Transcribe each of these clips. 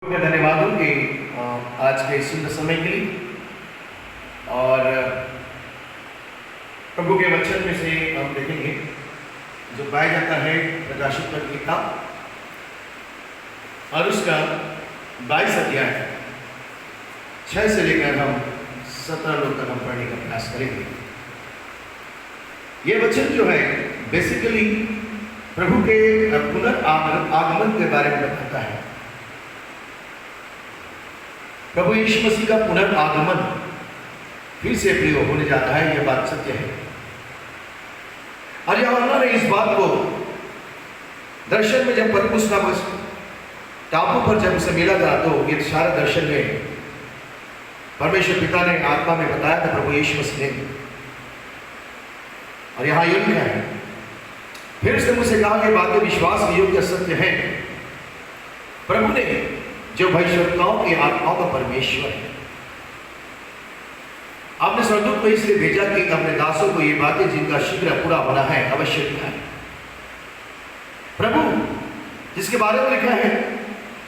मैं धन्यवाद हूँ कि आज के सुंदर समय के लिए और प्रभु के वचन में से हम देखेंगे जो पाया जाता है प्रकाशित की किताब और उसका 22 अध्याय 6 से लेकर हम 17 लोग तक हम पढ़ने का प्रयास करेंगे। ये वचन जो है बेसिकली प्रभु के पुनर्आगमन के बारे में बताता है। प्रभु यीशु मसीह का पुनर्आगमन फिर से प्रयोग होने जाता है, यह बात सत्य है। और यूहन्ना ने इस बात को दर्शन में जब पतमुस नामक टापू पर जब उसे मिला था तो ये सारा दर्शन में परमेश्वर पिता ने आत्मा में बताया था प्रभु यीशु मसीह ने। और यहां यह लिखा है, फिर उसने मुझसे कहा कि बातें विश्वास के योग्य सत्य है। प्रभु ने जो भविष्यवक्ताओं की आत्माओं का परमेश्वर है, आपने स्वर्गदूत को इसलिए भेजा कि अपने दासों को ये बातें जिनका शीघ्र पूरा होना है अवश्य दिखाए। प्रभु जिसके बारे में लिखा है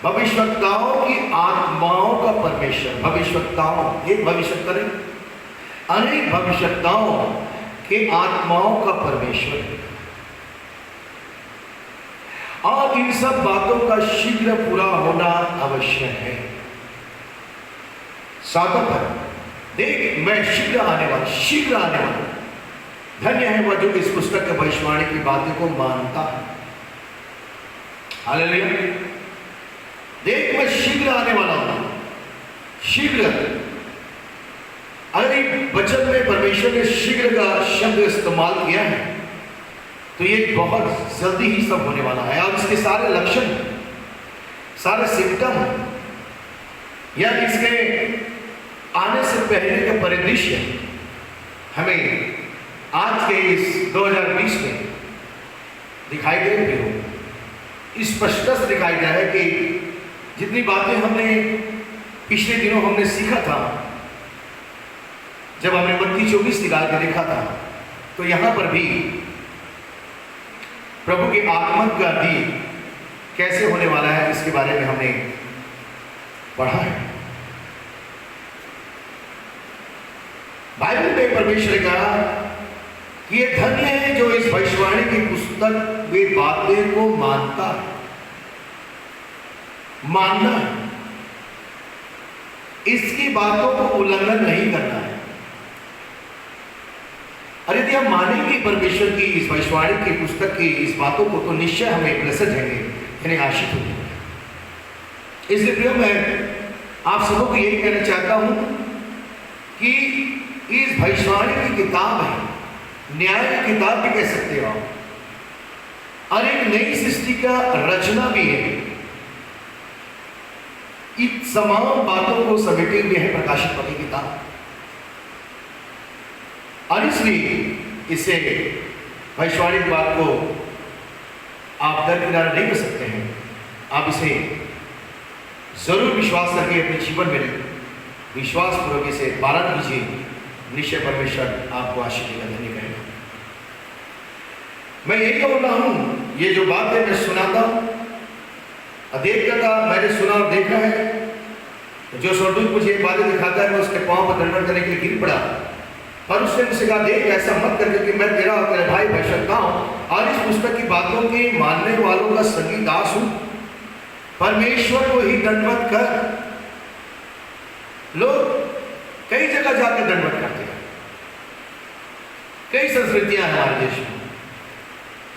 भविष्यवक्ताओं की आत्माओं का परमेश्वर, भविष्यवक्ताओं एक भविष्यवक्ता नहीं, अनेक भविष्यवक्ताओं के आत्माओं का परमेश्वर है और इन सब बातों का शीघ्र पूरा होना अवश्य है। सातों पर देख मैं शीघ्र आने वाला, धन्य है वह जो इस पुस्तक के भविष्यवाणी की बातों को मानता है। हालेलुया। देख मैं शीघ्र आने वाला हूं। शीघ्र, अगर एक वचन में परमेश्वर ने शीघ्र का शब्द इस्तेमाल किया है तो ये बहुत जल्दी ही सब होने वाला है। और इसके सारे लक्षण, सारे सिम्टम या इसके आने से पहले का परिदृश्य हमें आज के इस 2020 में दिखाई दे रही हो। स्पष्ट से दिखाई दे रहा है कि जितनी बातें हमने पिछले दिनों हमने सीखा था, जब हमने मत्ती 24 निकाल के देखा था, तो यहां पर भी प्रभु के आगमन का दिन कैसे होने वाला है इसके बारे में हमने पढ़ा है। बाइबल में परमेश्वर ने कहा कि ये धन्य है जो इस भविष्यवाणी की पुस्तक में बातें को मानता है। मानना है, इसकी बातों को उल्लंघन नहीं करना है। और यदि हम मानेंगे परमेश्वर की इस भविष्यवाणी की पुस्तक की इस बातों को तो निश्चय हमें ब्लेस्ड होंगे, यानी आशीष होंगे। इसलिए प्रिय मैं आप सबको को यही कहना चाहता हूं कि इस भविष्यवाणी की किताब है, न्याय की किताब भी कह सकते हो आप, और एक नई सृष्टि का रचना भी है। इस तमाम बातों को समेटे हुए है प्रकाशित पत्री किताब। और इसलिए इसे भविष्यवाणी की बात को आप दरकिनार नहीं कर सकते हैं। आप इसे जरूर विश्वास करके अपने जीवन में विश्वास पूर्वक इसे पालन कीजिए। निश्चय परमेश्वर आपको आशीष देगा, धन्य करेगा। मैं यही बोल रहा हूं, ये जो बातें मैं सुनाता हूं देखता था, मैंने सुना और देखा है। जो स्वर्गदूत मुझे एक बातें दिखाता है मैं उसके पांव पर दंडवत करने के लिए गिर पड़ा, पर उसने मुझसे कहा देख ऐसा मत करके कि मैं तेरा और तेरे भाई भविष्यवक्ता हूं और इस पुस्तक की बातों के मानने वालों का संगी दास हूं। परमेश्वर को ही दंडवत कर। लोग कई जगह जाकर दंडवत करते हैं, कई संस्कृतियां हैं हमारे देश में,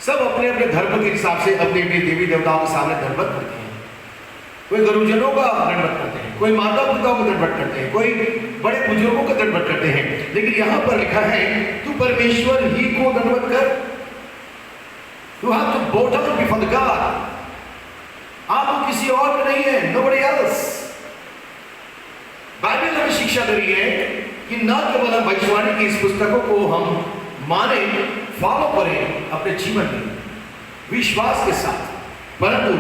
सब अपने अपने धर्म के हिसाब से अपने अपने देवी देवताओं के सामने दंडवत करते हैं। कोई गुरुजनों का दंडवत करते हैं, कोई माता पिताओं का दंडवत करते हैं, कोई बड़े बुजुर्गों का दंडवत करते हैं। लेकिन यहां पर लिखा है तू परमेश्वर ही को दंडवत कर। You have to bow down before God. आप किसी और का नहीं है, nobody else. बाइबल हमें शिक्षा दे रही है कि न केवल हम भविष्यवाणी की इस पुस्तकों को हम माने, फॉलो करें अपने जीवन में विश्वास के साथ, परंतु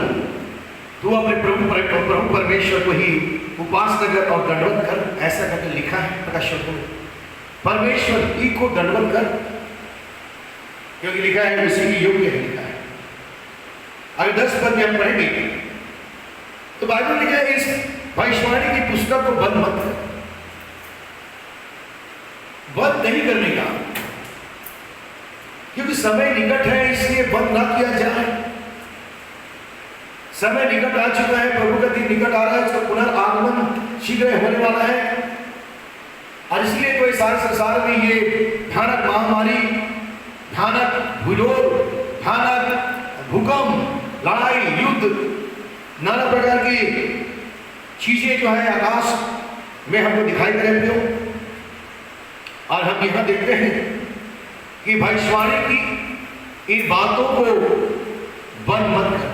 तू अपने प्रभु परमेश्वर को ही उपासना कर और दंडवत कर। ऐसा करके लिखा है प्रकाशित में, परमेश्वर ही को दंडवत कर, क्योंकि लिखा है उसी की योग्य है। लिखा है अगर 10 पद में हम पढ़ेंगे तो बाइबल लिखा है इस भविष्यवाणी की पुस्तक को बंद मत कर, बंद नहीं करने का, क्योंकि समय निकट है, इसलिए बंद ना किया जाए। समय निकट आ चुका है, प्रभु का दिन निकट आ रहा है, उसका पुनर्आगमन शीघ्र होने वाला है। और इसलिए कोई सारे संसार में ये भयानक महामारी, भयानक भूलोक, भयानक भूकंप, लड़ाई, युद्ध, नाना प्रकार की चीजें जो है आकाश में हमको दिखाई दे रही हो। और हम यहां देखते हैं कि भविष्यवाणी की इन बातों को बंद मत कर।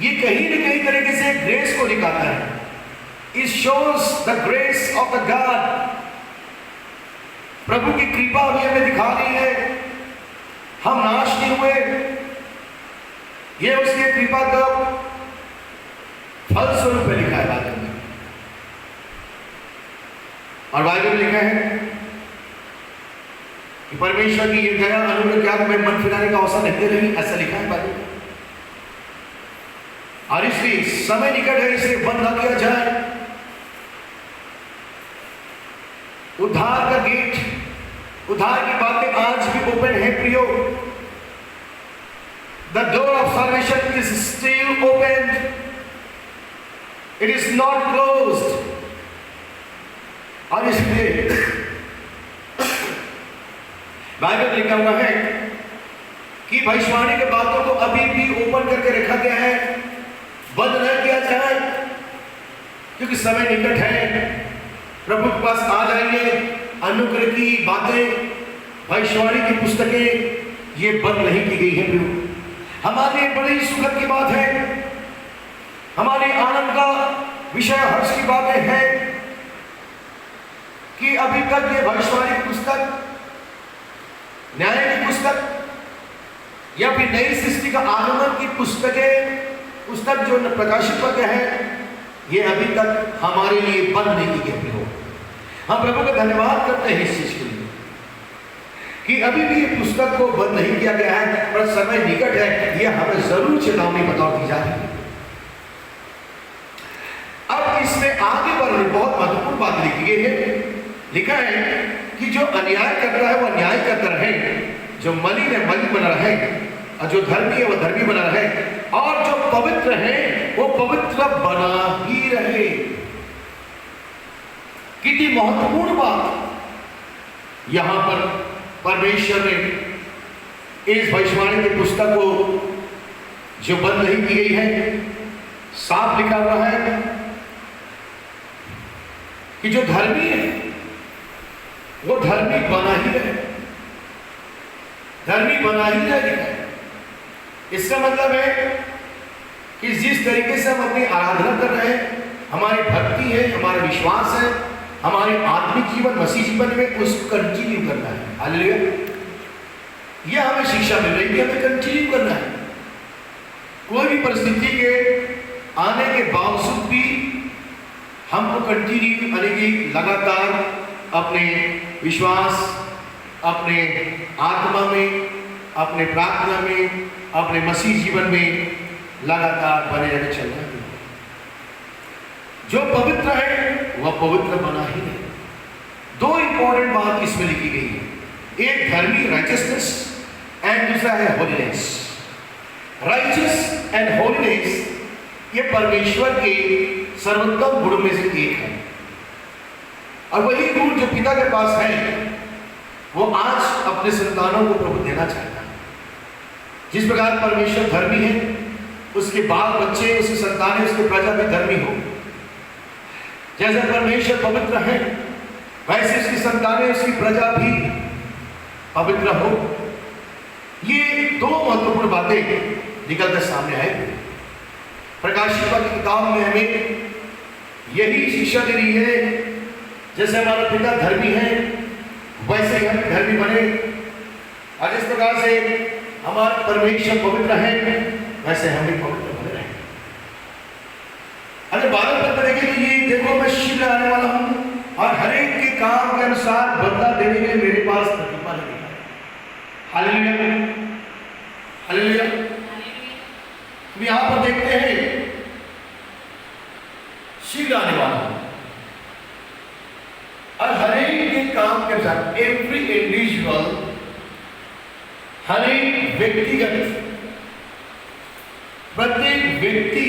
ये कहीं न कहीं तरीके से ग्रेस को दिखाता है। It shows the grace of the God। प्रभु की कृपा भी हमें दिखा रही है, हम नाश नहीं हुए, ये उसकी कृपा का फल स्वरूप में लिखा है बाइबल में। और बाइबल में लिखा है कि परमेश्वर की ये दया अनुग्रह क्या तुम्हें मन फिराने का अवसर नहीं दे रही, ऐसा लिखा है बाइबल में। और इसलिए समय निकट है, इसे बंद न किया जाए। उद्धार का गेट, उद्धार की बातें आज भी ओपन है प्रियो। The door of salvation is still open, it is not closed. और इसलिए बाइबल लिखा हुआ है कि भविष्यवाणी की बातों को अभी भी ओपन करके रखा गया है, बंद न किया जाए, क्योंकि समय निकट है। प्रभु के पास आ जाइए। अनुग्रह की बातें, भविष्यवाणी की पुस्तकें ये बंद नहीं की गई है प्रभु। हमारे लिए बड़ी सुखद की बात है, हमारे आनंद का विषय, हर्ष की बातें हैं कि अभी तक ये भविष्यवाणी की पुस्तक, न्याय की पुस्तक या फिर नई सृष्टि का आगमन की पुस्तक जो प्रकाशित पत्र है, ये अभी तक हमारे लिए बंद नहीं की गई हो। हम प्रभु का धन्यवाद करते हैं इस चीज के लिए कि अभी भी ये पुस्तक को बंद नहीं किया गया है, पर समय निकट है, ये हमें जरूर चेतावनी बताओ दी जा रही है। अब इसमें आगे बढ़ने बहुत महत्वपूर्ण बात लिखी गई है। लिखा है कि जो अन्याय करता है वो अन्याय करता रहे, जो मलिन है मलिन बना रहे, और जो धर्मी है वो धर्मी बना रहे, और जो पवित्र है वो पवित्र बना ही रहे। कितनी महत्वपूर्ण बात यहां पर परमेश्वर ने इस भविष्यवाणी की पुस्तक को जो बंद नहीं की गई है, साफ लिखा हुआ है कि जो धर्मी है वो धर्मी बना ही रहे, धर्मी बना ही रहे। इसका मतलब है कि जिस तरीके से हम अपनी आराधना कर रहे हैं, हमारी भक्ति है, हमारा विश्वास है, हमारे आत्मिक जीवन, मसीह जीवन में उसको कंटिन्यू करना है। हालेलुया। यह हमें शिक्षा मिल रही है, हमें कंटिन्यू करना है। कोई भी परिस्थिति के आने के बावजूद भी हमको कंटिन्यू यानी कि लगातार अपने विश्वास, अपने आत्मा में, अपने प्रार्थना में, अपने मसीह जीवन में लगातार बने रहकर चलना है। जो पवित्र है वह पवित्र बना ही है। दो इंपॉर्टेंट बात इसमें लिखी गई है, एक धर्मी राइचियसनेस एंड दूसरा है होलीनेस। राइचियस एंड होलीनेस ये परमेश्वर के सर्वोत्तम गुणों में से एक है, और वही गुण जो पिता के पास है वो आज अपने संतानों को प्रभु देना चाहता है। जिस प्रकार परमेश्वर धर्मी है, उसके बाल बच्चे, उसकी संतानें, उसकी प्रजा भी धर्मी हो। जैसे परमेश्वर पवित्र है, वैसे उसकी संतानें, उसकी प्रजा भी पवित्र हो। ये दो महत्वपूर्ण बातें निकलकर सामने आए। प्रकाशित की किताब में हमें यही शिक्षा दे रही है, जैसे हमारा पिता धर्मी है वैसे ही हम धर्मी बने, और जिस प्रकार से हमारा परमेश्वर पवित्र है वैसे हम भी पवित्र बने रहे। अरे 12 पद में देखिए, देखो मैं शीघ्र आने वाला हूं और हर एक के काम के अनुसार बदला देने के लिए मेरे पास प्रतिज्ञा है। Hallelujah, hallelujah. हम यहां पर देखते हैं शीघ्र आने वाला है। और हर एक के काम के साथ एवरी इंडिविजुअल, हर एक व्यक्तिगत, प्रत्येक व्यक्ति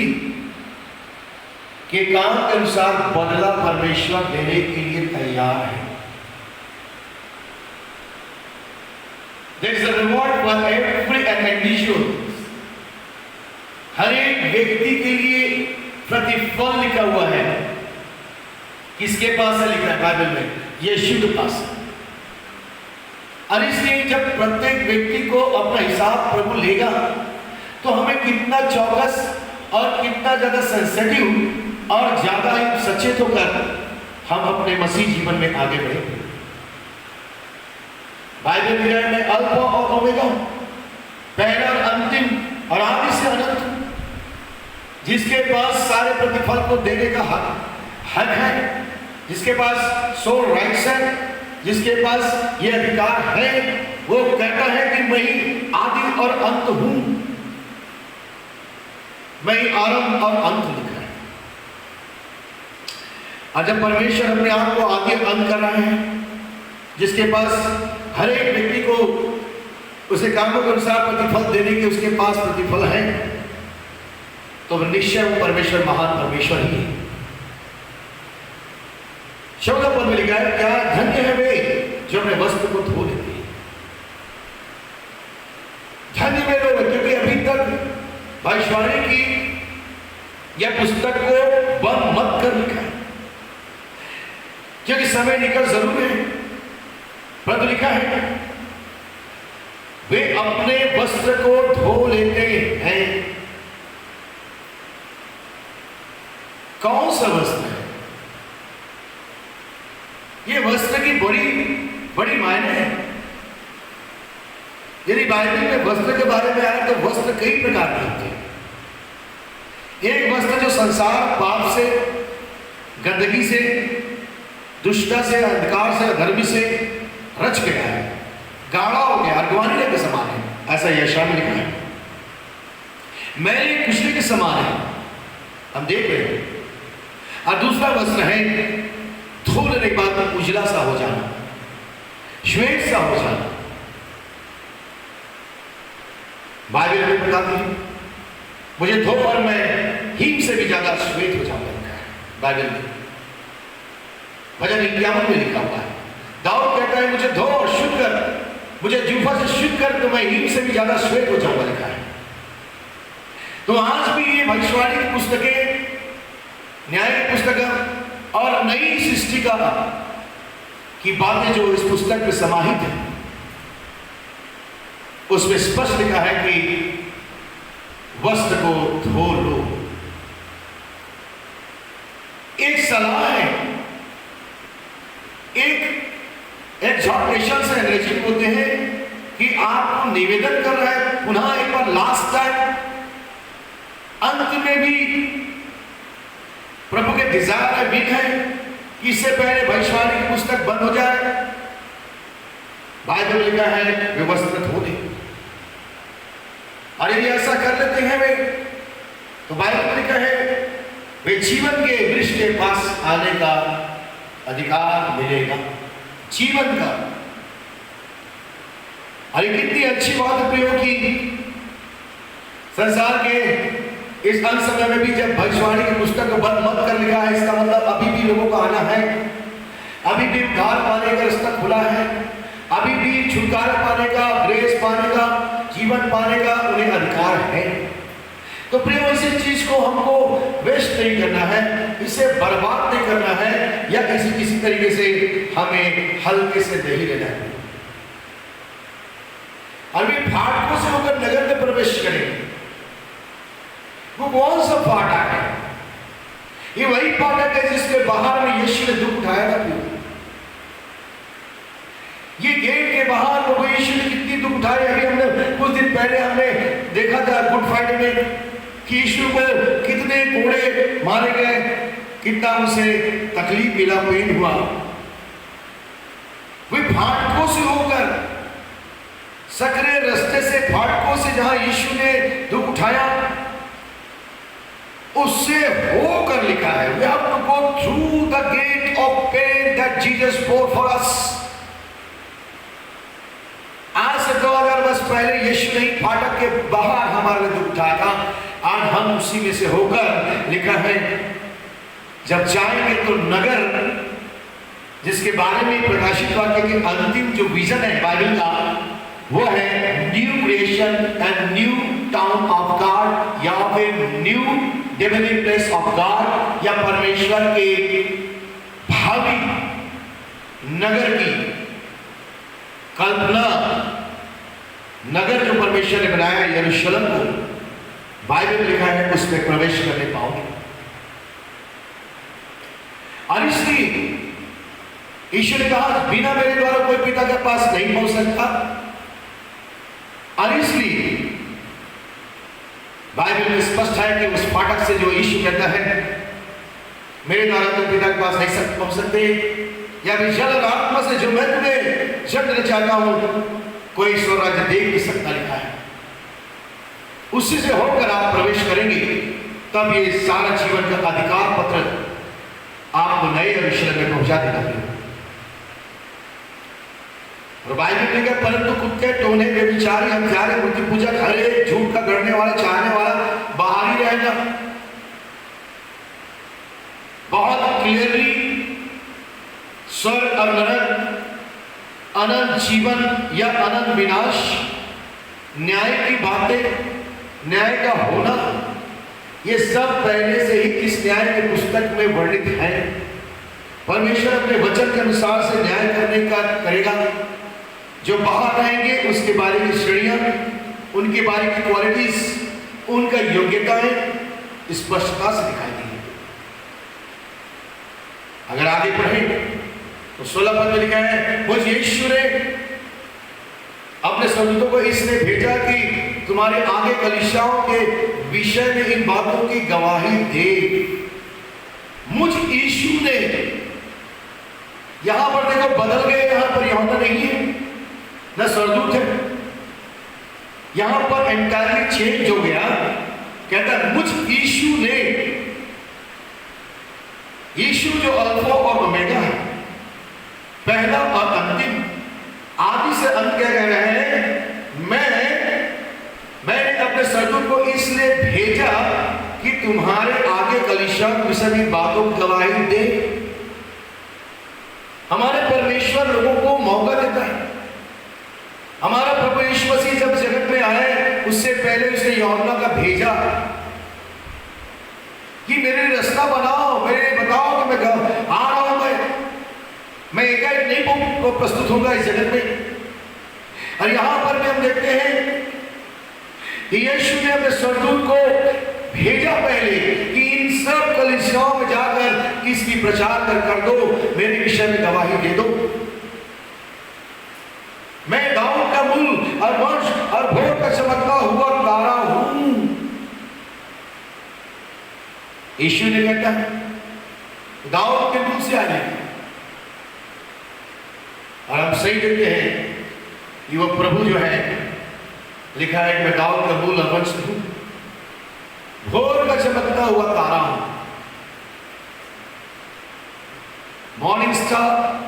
के काम के अनुसार बदला परमेश्वर देने के लिए तैयार है। There is a reward for every individual. हर एक व्यक्ति के लिए प्रतिफल लिखा हुआ है। किसके पास है लिखा है बाइबल में? यीशु के पास। और इसलिए जब प्रत्येक व्यक्ति को अपना हिसाब प्रभु लेगा तो हमें कितना चौकस और कितना ज्यादा सेंसिटिव और ज्यादा ही सचेत होकर हम अपने मसीह जीवन में आगे बढ़ेंगे। बाइबल में अल्फा और ओमेगा, पहला और अंतिम और आदि से अनंत, जिसके पास सारे प्रतिफल को देने का हक है, जिसके पास सोल राइट्स है, जिसके पास ये अधिकार है, वो कहता है कि मैं ही आदि और अंत हूं, मैं ही आरंभ और अंत लिखा है। और जब परमेश्वर अपने आप को आदि और अंत कर रहे हैं, जिसके पास हर एक व्यक्ति को उसे कामों के अनुसार प्रतिफल देने के उसके पास प्रतिफल है, तो निश्चय वो परमेश्वर महान परमेश्वर ही है। शब्द पद में लिखा है, क्या धन्य है वे जो अपने वस्त्र को धो लेते हैं। धन्य वे लोग, क्योंकि अभी तक भविष्यवाणी की यह पुस्तक को बंद मत कर लिखा है, क्योंकि समय निकल जरूर है, परंतु लिखा है वे अपने वस्त्र को धो लेते हैं। कौन सा वस्त्र है? ये वस्त्र की बड़ी मायने है। यदि बाइबल में वस्त्र के बारे में आया तो वस्त्र कई प्रकार के होते हैं। एक वस्त्र जो संसार पाप से, गंदगी से, दुष्टता से, अंधकार से, अधर्मी से रच गया है, गाढ़ा हो गया, अर्गवानी के समान है, ऐसा यशायाह में लिखा है। मैले कुशली के समान है, हम देख रहे हैं। और दूसरा वस्त्र है धो लेने के बाद उजला सा हो जाना, श्वेत सा हो जाना। बाइबल में बताती है मुझे धो और मैं हिम से भी ज्यादा श्वेत हो जाऊंगा। बाइबल में भजन 51 में लिखा हुआ है, दाऊद कहता है मुझे धो और शुद्ध कर, मुझे जूफा से शुद्ध कर तो मैं हिम से भी ज्यादा श्वेत हो जाऊंगा, लिखा है। तो आज भी ये भविष्यवाणी की पुस्तकें, न्याय की पुस्तक और नई सृष्टि का की बातें जो इस पुस्तक में समाहित है, उसमें स्पष्ट लिखा है कि वस्त्र को धो लो। एक सलाह है, एक एग्जॉर्टेशन से अंग्रेजी में बोलते हैं कि आपको निवेदन कर रहा है पुनः एक बार लास्ट टाइम, अंत में भी प्रभु के डिजायर है, विन है कि इससे पहले भविष्यवाणी की पुस्तक बंद हो जाए। बाइबल में लिखा है वे वस्त्र धो दे, और यदि ऐसा कर लेते हैं वे, तो बाइबल में लिखा है वे जीवन के वृक्ष के पास आने का अधिकार मिलेगा, जीवन का। और ये कितनी अच्छी बात है प्रियो की संसार के इस अंत समय में भी जब भविष्यवाणी की पुस्तक को बंद मत कर लिखा है, इसका मतलब अभी भी लोगों को आना है, अभी भी उद्धार पाने का रास्ता खुला है, अभी भी छुटकारा पाने का, ग्रेस पाने का, जीवन पाने का उन्हें अधिकार है। तो प्रियो इसी चीज को हमको वेस्ट नहीं करना है, इसे बर्बाद नहीं करना है, या किसी तरीके से हमें हल्के से नहीं लेना है। अभी फाटकों से होकर नगर में प्रवेश करेंगे। वो कौन सा फाटक है? ये वही फाटक है जिसके बाहर में यीशु ने दुख उठाया था। ये गेट के बाहर प्रभु यीशु ने कितनी दुख उठाई। अभी हमने कुछ दिन पहले हमने देखा था गुड फ्राइडे में कि यीशु को कितने कोड़े मारे गए, कितना उसे तकलीफ मिला, पेन हुआ। वे फाटकों से होकर, सकरे रास्ते से, फाटकों से जहां यीशु ने दुख उठाया, उससे होकर लिखा है। वे आपको through the gate of pain that Jesus bore for us. आज से 2000 वर्ष पहले यीशु ने फाटक के बाहर हमारे लिए दुख उठाया था, आज हम उसी में से होकर, लिखा है जब जाएंगे तो नगर जिसके बारे में प्रकाशित वाक्य के अंतिम जो विजन है बाइबल का, वो है new creation and new town of God, या फिर new divine place of God, या परमेश्वर के भावी नगर की कल्पना। नगर जो परमेश्वर ने बनाया यरूशलेम को, बाइबल लिखा है उसमें प्रवेश करने पाओगे। और इसलिए ईश्वर ने कहा बिना मेरे द्वारा कोई पिता के पास नहीं पहुंच सकता। और इसलिए बाइबल में स्पष्ट है कि उस फाटक से जो यीशु कहता है मेरे द्वारा तुम पिता के पास नहीं पहुंच सकते, या फिर जल और आत्मा से जो मैं तुम्हें जन्म चाहता हूं कोई ईश्वर राज्य देख नहीं सकता, लिखा है। उसी से होकर आप प्रवेश करेंगे, तब ये सारा जीवन का अधिकार पत्र आपको नए यरूशलेम में पहुंचा देगा। और बाइबल में क्या, परंतु कुत्ते, टोने, व्यभिचारी, हत्यारे, मूर्ति पूजक, हरे, झूठ का गढ़ने वाला, चाहने वाला बाहर ही रहेगा। बहुत क्लियरली स्वर्ग और नरक, अनंत जीवन या अनंत विनाश, न्याय की बातें, न्याय का होना, ये सब पहले से ही इस न्याय की पुस्तक में वर्णित है। परमेश्वर अपने वचन के अनुसार से न्याय करने का करेगा। जो बाहर रहेंगे उसके बारे की श्रेणियां, उनके बारे की क्वालिटीज, उनका योग्यताएं स्पष्टता से दिखाई देंगी। अगर आगे पढ़ें तो 16 पद में लिखा है, मुझ यीशु ने अपने स्वर्गदूतों को इसने भेजा कि तुम्हारे आगे कलीसियाओं के विषय में इन बातों की गवाही दे। मुझ यीशु ने, यहां पर देखो बदल गए, यहां पर यूहन्ना नहीं है न स्वर्गदूत है, यहां पर एंटायरली चेंज हो गया। कहता है मुझ यीशु ने, यीशु जो अल्फा और ओमेगा है, पहला और अंतिम, आदि से अंत कह रहे हैं, मैंने अपने स्वर्गदूत को इसलिए भेजा कि तुम्हारे आगे कलीसियाओं के विषय में बातों की गवाही दे। हमारे परमेश्वर लोगों को मौका देता है। हमारा प्रभु यीशु मसीह जब जगत में आए उससे पहले उसने यूहन्ना का भेजा कि मेरे रास्ता बनाओ, मेरे बताओ कि मैं आ रहा हूं, मैं एकाएक नहीं प्रस्तुत होगा इस जगत में। और यहां पर भी हम देखते हैं कि यीशु ने अपने स्वर्गदूत को भेजा पहले कि इन सब कलीसियाओं में जाकर इसकी प्रचार कर दो, मेरे विषय में गवाही दे दो। मैं दाऊद का मूल और वंश और भोर का चमकता हुआ तारा हूं। यीशु ने कहता है दाऊद के मूल से आए, और हम सही देखते हैं कि वो प्रभु जो है, लिखा है कि मैं दाऊद का मूल और वंश हूं, भोर का चमकता हुआ तारा हूं, मॉर्निंग स्टार,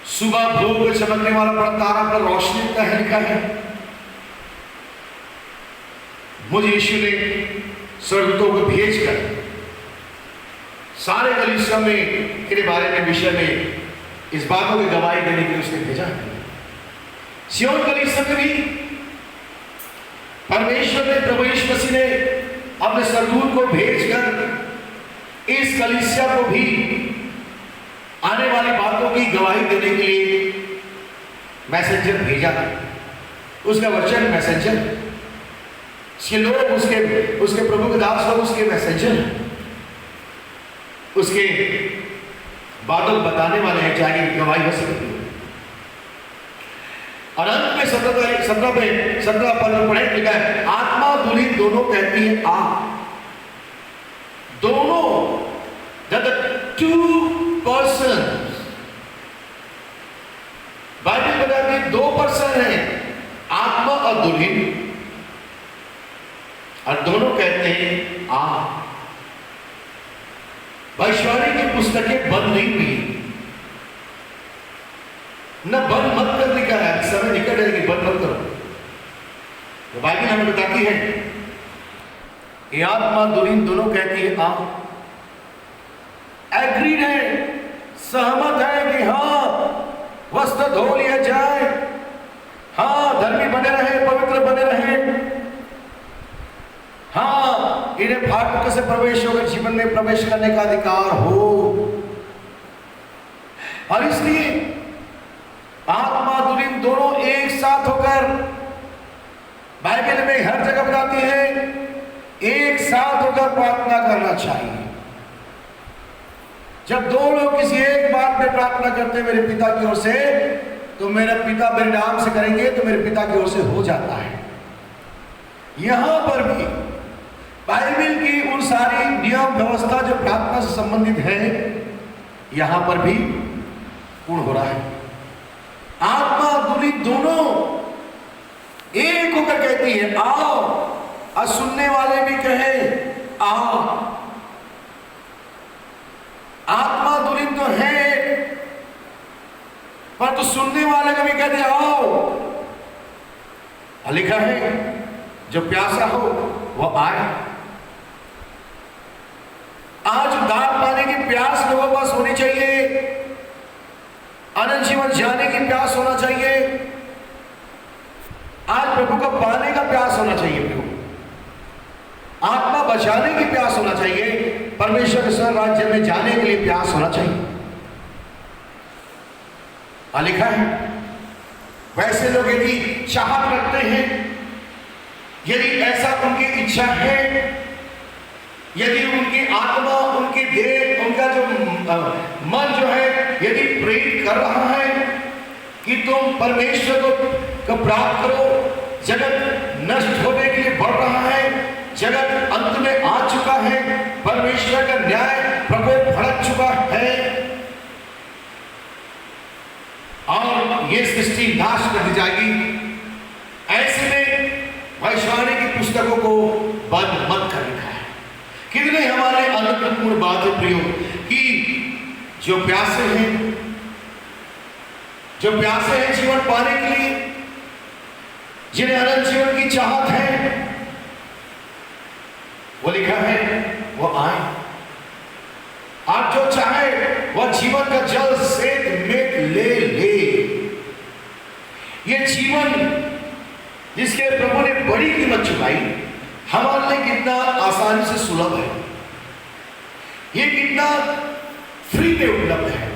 सुबह भोर में चमकने वाला बड़ा तारा पर रोशनी का है, लिखा है। मुझे यीशु ने स्वर्गदूतों को भेजकर सारे कलीसिया में के बारे में विषय में इस बातों की गवाही देने के लिए उसने भेजा। सियोन कलीसिया में भी परमेश्वर ने, प्रभु यीशु मसीह ने अपने स्वर्गदूत को भेजकर इस कलीसिया को भी आने वाली बातों की गवाही देने के लिए मैसेंजर भेजा। उसका वचन मैसेंजर, उसके लोग, उसके प्रभु के दास लोग उसके मैसेंजर, उसके बादल बताने वाले हैं, चाहे गवाही हो सकती है। और अंत में 17 पद में पढ़े, लिखा है आत्मा दुल्हन दोनों कहती है आ। दोनों, टू पर्सन, बाइबल बताती है 2 पर्सन है, आत्मा और दुल्हन, और दोनों कहते हैं आ। भविष्यवाणी की पुस्तकें बंद नहीं हुई, न बंद मत कर लिखा है, समय निकट है कि बंद मत करो। तो बाइबल हमें बताती है ये आत्मा दुरीन दोनों कहती है आओ, एग्रीड है, सहमत है कि हाँ वस्त्र धो लिया जाए, हाँ धर्मी बने रहे, पवित्र बने रहे, हाँ इन्हें फाटक से प्रवेश होकर जीवन में प्रवेश करने का अधिकार हो। और इसलिए आत्मा दुरीन दोनों एक साथ होकर, बाइबल में हर जगह बताती है एक साथ होकर प्रार्थना करना चाहिए। जब दो लोग किसी एक बात में प्रार्थना करते हैं मेरे पिता की ओर से, तो मेरा पिता मेरे नाम से करेंगे तो मेरे पिता की ओर से हो जाता है। यहां पर भी बाइबल की उन सारी नियम व्यवस्था जो प्रार्थना से संबंधित है, यहां पर भी पूर्ण हो रहा है। आत्मा दुरी दोनों एक होकर कहती है आओ, और सुनने वाले भी कहे आओ। आत्मा दुरी तो है, पर तो सुनने वाले का भी कहते आओ। लिखा है जो प्यासा हो वह आए। आज उद्धार पाने की प्यास लोगों के पास होनी चाहिए, अनंत जीवन जाने की प्यास होना चाहिए, आज प्रभु को पाने का प्यास होना चाहिए, प्रभु आत्मा बचाने की प्यास होना चाहिए, परमेश्वर के स्वर्ग राज्य में जाने के लिए प्यास होना चाहिए। लिखा है वैसे लोग यदि चाहत रखते हैं, यदि ऐसा उनकी इच्छा है, यदि उनकी आत्मा, उनकी देह, उनका जो मन जो है यदि प्रेरित कर रहा है कि तुम परमेश्वर को प्राप्त करो, जगत नष्ट होने के लिए बढ़ रहा है, जगत अंत में आ चुका है, परमेश्वर का न्याय प्रकोप भड़क चुका है और ये सृष्टि नाश कर दी जाएगी। ऐसे में भविष्यवाणी की पुस्तकों को बंद मत कर लिखा है। कितने हमारे अनुपूर्ण बात है प्रियो कि जो प्यासे हैं जीवन पाने के लिए, जिन्हें अनंत जीवन की चाहत है, वो लिखा है वो आए। आप जो चाहे वह जीवन का जल सेक में ले। ये जीवन जिसके प्रभु ने बड़ी कीमत चुकाई, हमारे लिए कितना आसानी से सुलभ है, ये कितना फ्री में उपलब्ध है।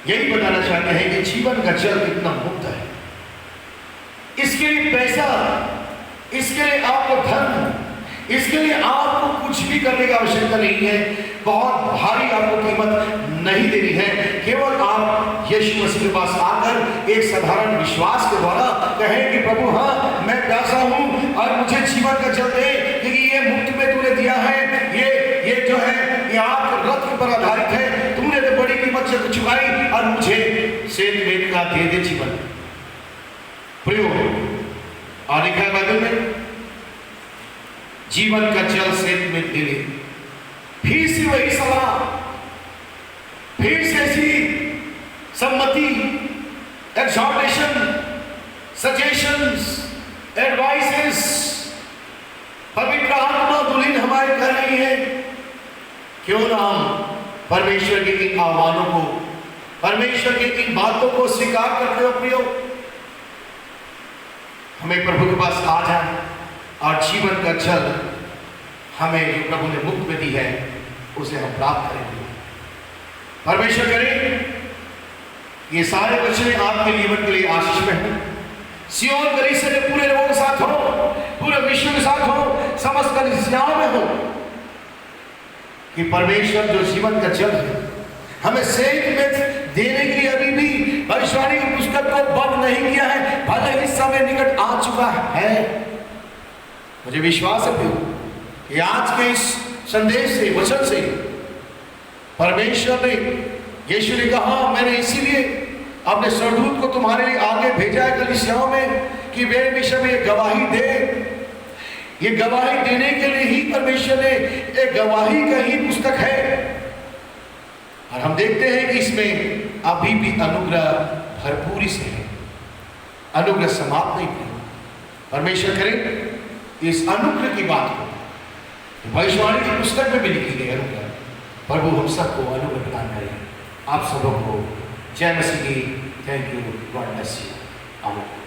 यही बताना चाहते हैं कि जीवन का जल कितना मुक्त है। इसके लिए पैसा, इसके लिए आपको धन, इसके लिए आपको कुछ भी करने की आवश्यकता नहीं है, बहुत भारी आपको कीमत नहीं देनी है। केवल आप यीशु मसीह के पास आकर एक साधारण विश्वास के द्वारा कहें कि प्रभु हाँ मैं प्यासा हूं और मुझे जीवन का जल दे, क्योंकि ये मुफ्त में तूने दिया है, ये जो है ये आप रत्न पर आधारित है, तुमने तो बड़ी कीमत से चुकाई और मुझे सेठ लेने का दे जीवन। प्रियो और लिखा है बाइबल में जीवन का जल सेठ में दे ले। फिर से वही सलाह, फिर से ऐसी सम्मति, एक्सहॉर्टेशन, सजेशंस, एडवाइसेस पवित्र आत्मा दुल्हन हमारे कर रही है। क्यों ना हम परमेश्वर के इन आह्वानों को, परमेश्वर की इन बातों को स्वीकार करते हो प्रियो, हमें प्रभु के पास आ जाए और जीवन का जल हमें जो प्रभु ने मुक्त में दी है उसे हम प्राप्त करेंगे। परमेश्वर करे ये सारे वचन आपके जीवन के लिए आशीष में हो। सियोन कलीसिया के पूरे लोगों के साथ हो, पूरे विश्व के साथ हो, समस्त कलीसियाओं में हो कि परमेश्वर जो जीवन का जल है हमें सेठ में देने के लिए अभी भी भविष्यवाणी की पुस्तक को बंद नहीं किया है, भले ही समय निकट आ चुका है। मुझे विश्वास है कि आज के इस संदेश से, वचन से परमेश्वर ने, यीशु ने कहा मैंने इसीलिए अपने स्वर्गदूत को तुम्हारे लिए आगे भेजा है कलीसियाओं में कि मेरे विषय में गवाही दे। ये गवाही देने के लिए ही परमेश्वर ने एक गवाही का ही पुस्तक है। और हम देखते हैं कि इसमें अभी भी अनुग्रह भरपूरी से है, अनुग्रह समाप्त नहीं हुआ। परमेश्वर करे इस अनुग्रह की बात को भविष्यवाणी की पुस्तक में भी लिखी गई अनुग्रह, प्रभु हम सबको अनुग्रह प्रदान करें। आप सबों को जय मसीह की। Thank you, God bless you. आमीन।